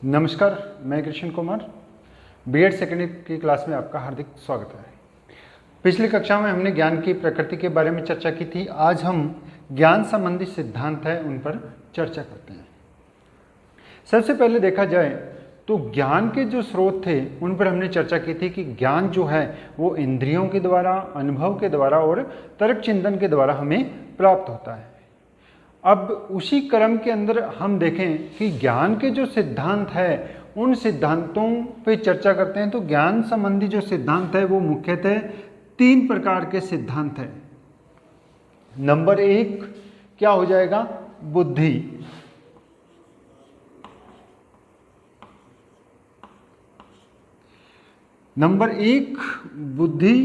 नमस्कार, मैं Krishna Kumar B Ed second year की क्लास में आपका हार्दिक स्वागत है। पिछली कक्षा में हमने ज्ञान की प्रकृति के बारे में चर्चा की थी। आज हम ज्ञान संबंधी सिद्धांत है उन पर चर्चा करते हैं। सबसे पहले देखा जाए तो ज्ञान के जो स्रोत थे उन पर हमने चर्चा की थी कि ज्ञान जो है वो इंद्रियों के द्वारा, अनुभव के द्वारा और तर्क चिंतन के द्वारा हमें प्राप्त होता है। अब उसी क्रम के अंदर हम देखें कि ज्ञान के जो सिद्धांत है उन सिद्धांतों पे चर्चा करते हैं। तो ज्ञान संबंधी जो सिद्धांत है वो मुख्यतः 3 प्रकार के सिद्धांत है। नंबर 1 क्या हो जाएगा? बुद्धि। नंबर 1 बुद्धि।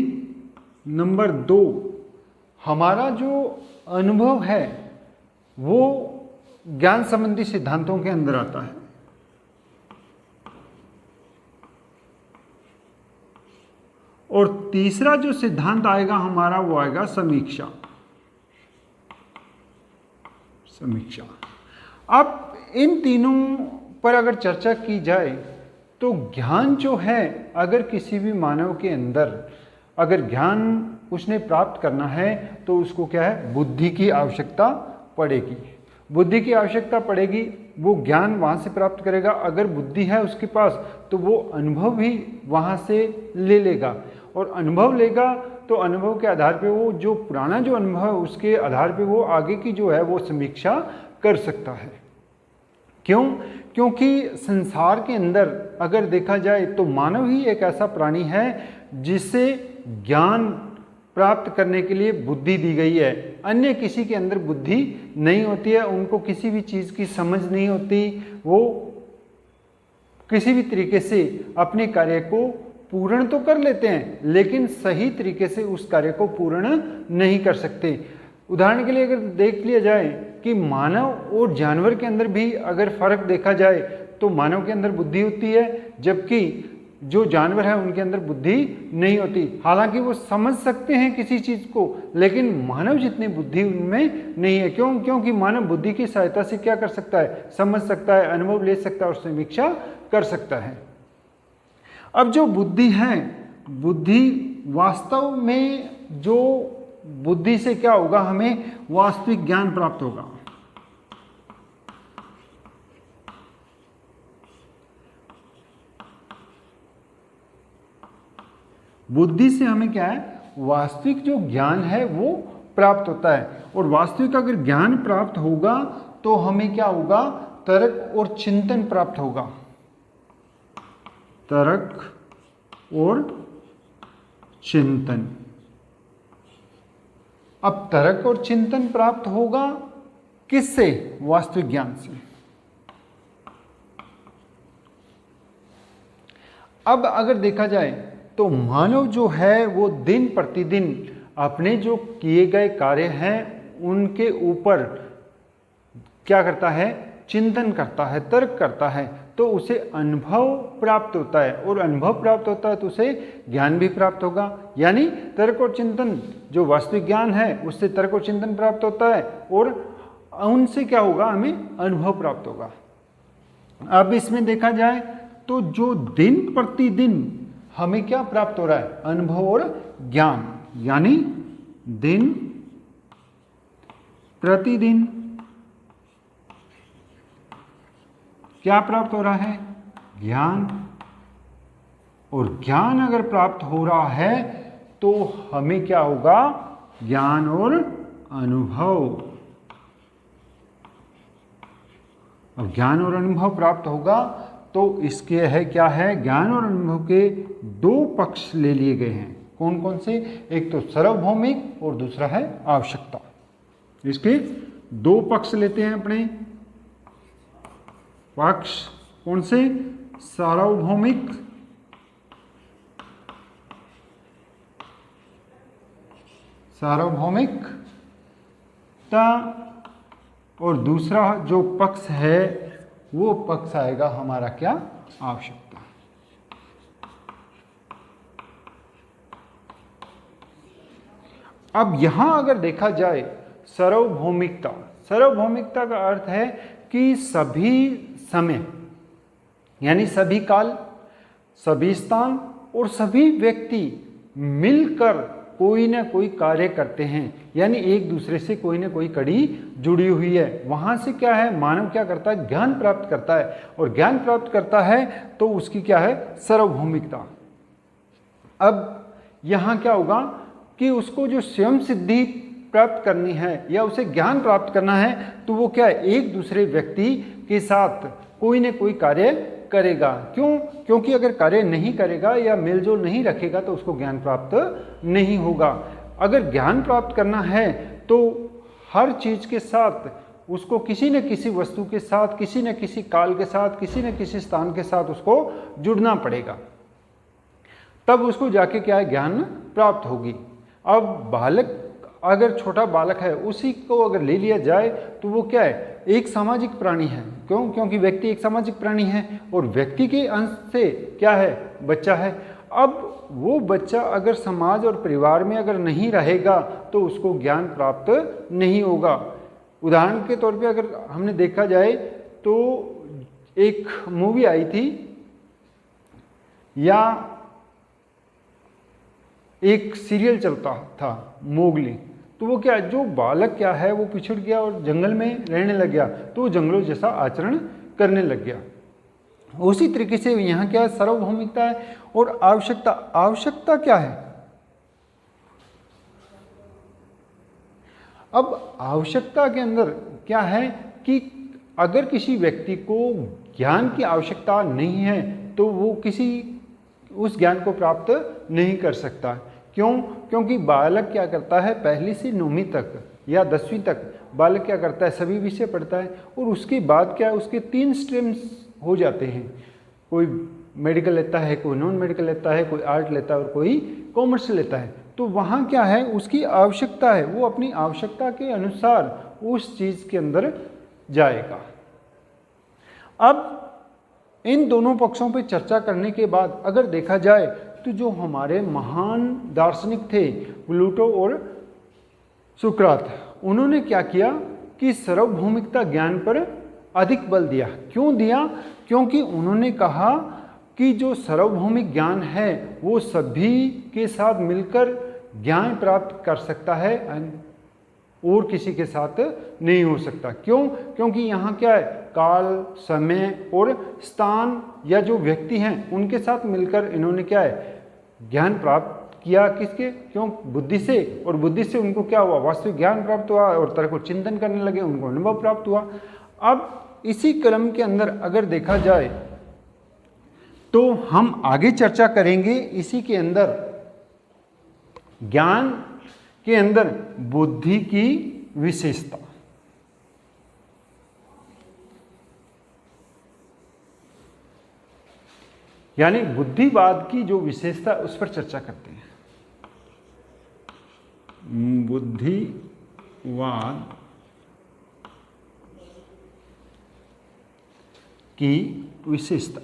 नंबर 2 हमारा जो अनुभव है वो ज्ञान संबंधी सिद्धांतों के अंदर आता है। और तीसरा जो सिद्धांत आएगा हमारा वो आएगा समीक्षा। अब इन तीनों पर अगर चर्चा की जाए तो ज्ञान जो है, अगर किसी भी मानव के अंदर अगर ज्ञान उसने प्राप्त करना है तो उसको क्या है? बुद्धि की आवश्यकता पड़ेगी। बुद्धि की आवश्यकता पड़ेगी, वो ज्ञान वहाँ से प्राप्त करेगा। अगर बुद्धि है उसके पास तो वो अनुभव भी वहाँ से ले लेगा, और अनुभव लेगा तो अनुभव के आधार पे वो जो पुराना जो अनुभव है उसके आधार पे वो आगे की जो है वो समीक्षा कर सकता है। क्यों? क्योंकि संसार के अंदर अगर देखा जाए तो मानव ही एक ऐसा प्राणी है जिसे ज्ञान प्राप्त करने के लिए बुद्धि दी गई है। अन्य किसी के अंदर बुद्धि नहीं होती है, उनको किसी भी चीज़ की समझ नहीं होती, वो किसी भी तरीके से अपने कार्य को पूर्ण तो कर लेते हैं लेकिन सही तरीके से उस कार्य को पूर्ण नहीं कर सकते। उदाहरण के लिए अगर देख लिया जाए कि मानव और जानवर के अंदर भी अगर फर्क देखा जाए तो मानव के अंदर बुद्धि होती है जबकि जो जानवर है उनके अंदर बुद्धि नहीं होती। हालांकि वो समझ सकते हैं किसी चीज़ को, लेकिन मानव जितनी बुद्धि उनमें नहीं है। क्यों? क्योंकि मानव बुद्धि की सहायता से क्या कर सकता है? समझ सकता है, अनुभव ले सकता है और समीक्षा कर सकता है। अब जो बुद्धि है, बुद्धि वास्तव में जो बुद्धि से क्या होगा? हमें वास्तविक ज्ञान प्राप्त होगा। बुद्धि से हमें क्या है? वास्तविक जो ज्ञान है वो प्राप्त होता है। और वास्तविक अगर ज्ञान प्राप्त होगा तो हमें क्या होगा? तर्क और चिंतन प्राप्त होगा। तर्क और चिंतन। अब तर्क और चिंतन प्राप्त होगा किससे? वास्तविक ज्ञान से। अब अगर देखा जाए तो मानव जो है वो दिन प्रतिदिन अपने जो किए गए कार्य हैं उनके ऊपर क्या करता है? चिंतन करता है, तर्क करता है, तो उसे अनुभव प्राप्त होता है। और अनुभव प्राप्त होता है तो उसे ज्ञान भी प्राप्त होगा। यानी तर्क और चिंतन, जो वास्तविक ज्ञान है उससे तर्क और चिंतन प्राप्त होता है और उनसे क्या होगा? हमें अनुभव प्राप्त होगा। अब इसमें देखा जाए तो जो दिन प्रतिदिन हमें क्या प्राप्त हो रहा है? अनुभव और ज्ञान। यानी दिन प्रतिदिन क्या प्राप्त हो रहा है? ज्ञान। और ज्ञान अगर प्राप्त हो रहा है तो हमें क्या होगा? ज्ञान और अनुभव। अब ज्ञान और अनुभव प्राप्त होगा तो इसके है क्या है? ज्ञान और अनुभव के 2 पक्ष ले लिए गए हैं। कौन कौन से? एक तो सार्वभौमिक और दूसरा है आवश्यकता। इसके 2 पक्ष लेते हैं अपने। पक्ष कौन से? सार्वभौमिक सार्वभौमिकता, और दूसरा जो पक्ष है वो पक्ष आएगा हमारा क्या? आवश्यकता। अब यहां अगर देखा जाए सार्वभौमिकता, सार्वभौमिकता का अर्थ है कि सभी समय यानी सभी काल, सभी स्थान और सभी व्यक्ति मिलकर कोई ना कोई कार्य करते हैं, यानी एक दूसरे से कोई ना कोई कड़ी जुड़ी हुई है। वहाँ से क्या है, मानव क्या करता है, ज्ञान प्राप्त करता है, और ज्ञान प्राप्त करता है तो उसकी क्या है, सार्वभौमिकता। अब यहाँ क्या होगा कि उसको जो स्वयं सिद्धि प्राप्त करनी है या उसे ज्ञान प्राप्त करना है, तो वो क्या है, एक दूसरे व्यक्ति के साथ कोई न कोई कार्य करेगा। क्यों? क्योंकि अगर कार्य नहीं करेगा या मेलजोल नहीं रखेगा तो उसको ज्ञान प्राप्त नहीं होगा। अगर ज्ञान प्राप्त करना है तो हर चीज के साथ उसको किसी न किसी वस्तु के साथ, किसी न किसी काल के साथ, किसी न किसी स्थान के साथ उसको जुड़ना पड़ेगा, तब उसको जाके क्या है, ज्ञान प्राप्त होगी। अब बालक, अगर छोटा बालक है, उसी को अगर ले लिया जाए तो वो क्या है, एक सामाजिक प्राणी है। क्यों? क्योंकि व्यक्ति एक सामाजिक प्राणी है और व्यक्ति के अंश से क्या है, बच्चा है। अब वो बच्चा अगर समाज और परिवार में अगर नहीं रहेगा तो उसको ज्ञान प्राप्त नहीं होगा। उदाहरण के तौर पे अगर हमने देखा जाए तो एक मूवी आई थी या एक सीरियल चलता था मोगली, तो वो क्या, जो बालक क्या है वो पिछड़ गया और जंगल में रहने लग गया, तो वो जंगलों जैसा आचरण करने लग गया। उसी तरीके से यहाँ क्या है, सार्वभौमिकता है और आवश्यकता। आवश्यकता क्या है? अब आवश्यकता के अंदर क्या है कि अगर किसी व्यक्ति को ज्ञान की आवश्यकता नहीं है तो वो किसी उस ज्ञान को प्राप्त नहीं कर सकता। क्यों? क्योंकि बालक क्या करता है, पहली से 9वीं तक या 10वीं तक बालक क्या करता है, सभी विषय पढ़ता है, और उसके बाद क्या है, उसके 3 स्ट्रीम्स हो जाते हैं। कोई मेडिकल लेता है, कोई नॉन मेडिकल लेता है, कोई आर्ट लेता है और कोई कॉमर्स लेता है। तो वहाँ क्या है, उसकी आवश्यकता है, वो अपनी आवश्यकता के अनुसार उस चीज़ के अंदर जाएगा। अब इन दोनों पक्षों पे चर्चा करने के बाद अगर देखा जाए तो जो हमारे महान दार्शनिक थे प्लूटो और सुकरात, उन्होंने क्या किया कि सार्वभौमिकता ज्ञान पर अधिक बल दिया। क्यों दिया? क्योंकि उन्होंने कहा कि जो सार्वभौमिक ज्ञान है वो सभी के साथ मिलकर ज्ञान प्राप्त कर सकता है और किसी के साथ नहीं हो सकता। क्यों? क्योंकि यहाँ क्या है, काल, समय और स्थान या जो व्यक्ति हैं उनके साथ मिलकर इन्होंने क्या है, ज्ञान प्राप्त किया। किसके? क्यों? बुद्धि से। और बुद्धि से उनको क्या हुआ, वास्तविक ज्ञान प्राप्त हुआ और तरह को चिंतन करने लगे, उनको अनुभव प्राप्त हुआ। अब इसी क्रम के अंदर अगर देखा जाए तो हम आगे चर्चा करेंगे इसी के अंदर ज्ञान के अंदर बुद्धि की विशेषता। यानी बुद्धिवाद की जो विशेषता उस पर चर्चा करते हैं। बुद्धिवाद की विशेषता।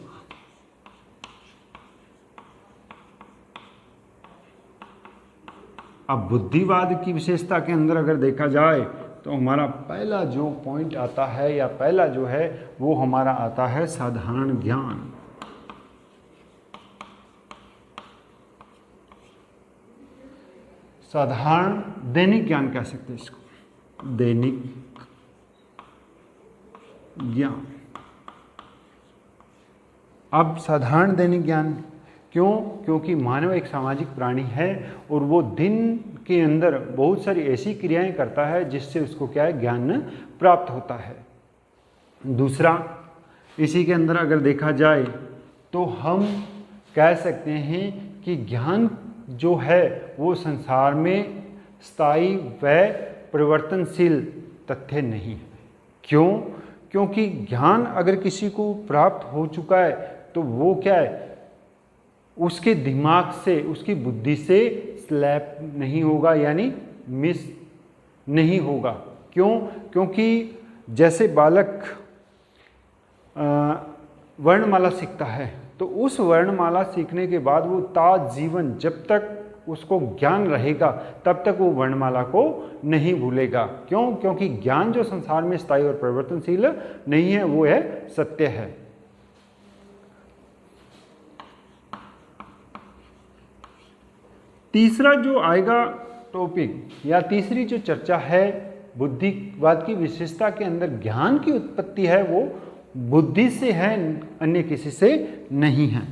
अब बुद्धिवाद की विशेषता के अंदर अगर देखा जाए तो हमारा पहला जो पॉइंट आता है या पहला जो है वो हमारा आता है साधारण ज्ञान। साधारण दैनिक ज्ञान कह सकते हैं इसको, दैनिक ज्ञान। अब साधारण दैनिक ज्ञान क्यों? क्योंकि मानव एक सामाजिक प्राणी है और वो दिन के अंदर बहुत सारी ऐसी क्रियाएं करता है जिससे उसको क्या है, ज्ञान प्राप्त होता है। दूसरा, इसी के अंदर अगर देखा जाए तो हम कह सकते हैं कि ज्ञान जो है वो संसार में स्थायी व परिवर्तनशील तथ्य नहीं है। क्यों? क्योंकि ज्ञान अगर किसी को प्राप्त हो चुका है तो वो क्या है, उसके दिमाग से, उसकी बुद्धि से स्लैप नहीं होगा, यानी मिस नहीं होगा। क्यों? क्योंकि जैसे बालक वर्णमाला सीखता है तो उस वर्णमाला सीखने के बाद वो ताज जीवन, जब तक उसको ज्ञान रहेगा तब तक वो वर्णमाला को नहीं भूलेगा। क्यों? क्योंकि ज्ञान जो संसार में स्थायी और परिवर्तनशील नहीं है, वो है सत्य है। तीसरा जो आएगा टॉपिक या तीसरी जो चर्चा है, बुद्धिवाद की विशेषता के अंदर ज्ञान की उत्पत्ति है वो बुद्धि से है, अन्य किसी से नहीं है।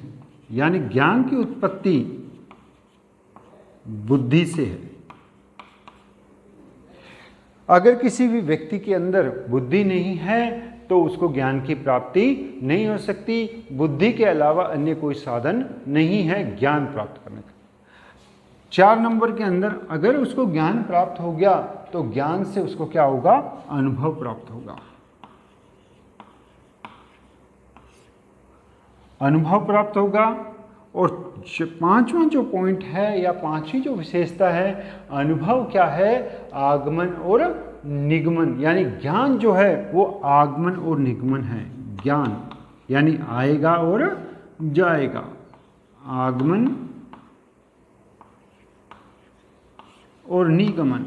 यानी ज्ञान की उत्पत्ति बुद्धि से है। अगर किसी भी व्यक्ति के अंदर बुद्धि नहीं है तो उसको ज्ञान की प्राप्ति नहीं हो सकती। बुद्धि के अलावा अन्य कोई साधन नहीं है ज्ञान प्राप्त करने का। 4 नंबर के अंदर अगर उसको ज्ञान प्राप्त हो गया तो ज्ञान से उसको क्या होगा, अनुभव प्राप्त होगा। अनुभव प्राप्त होगा। और 5वां जो पॉइंट है या 5वीं जो विशेषता है, अनुभव क्या है, आगमन और निगमन। यानी ज्ञान जो है वो आगमन और निगमन है। ज्ञान यानी आएगा और जाएगा, आगमन और निगमन।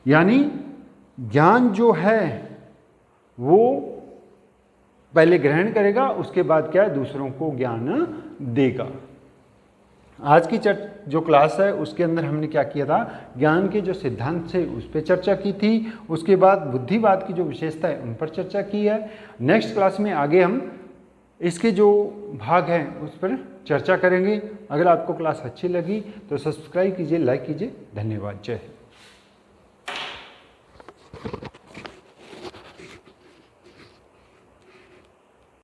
यानी ज्ञान जो है वो पहले ग्रहण करेगा, उसके बाद क्या है, दूसरों को ज्ञान देगा। आज की जो क्लास है उसके अंदर हमने क्या किया था, ज्ञान के जो सिद्धांत से उस पर चर्चा की थी। उसके बाद बुद्धिवाद की जो विशेषता है उन पर चर्चा की है। नेक्स्ट क्लास में आगे हम इसके जो भाग हैं उस पर चर्चा करेंगे। अगर आपको क्लास अच्छी लगी तो सब्सक्राइब कीजिए, लाइक कीजिए। धन्यवाद। जय हिंद।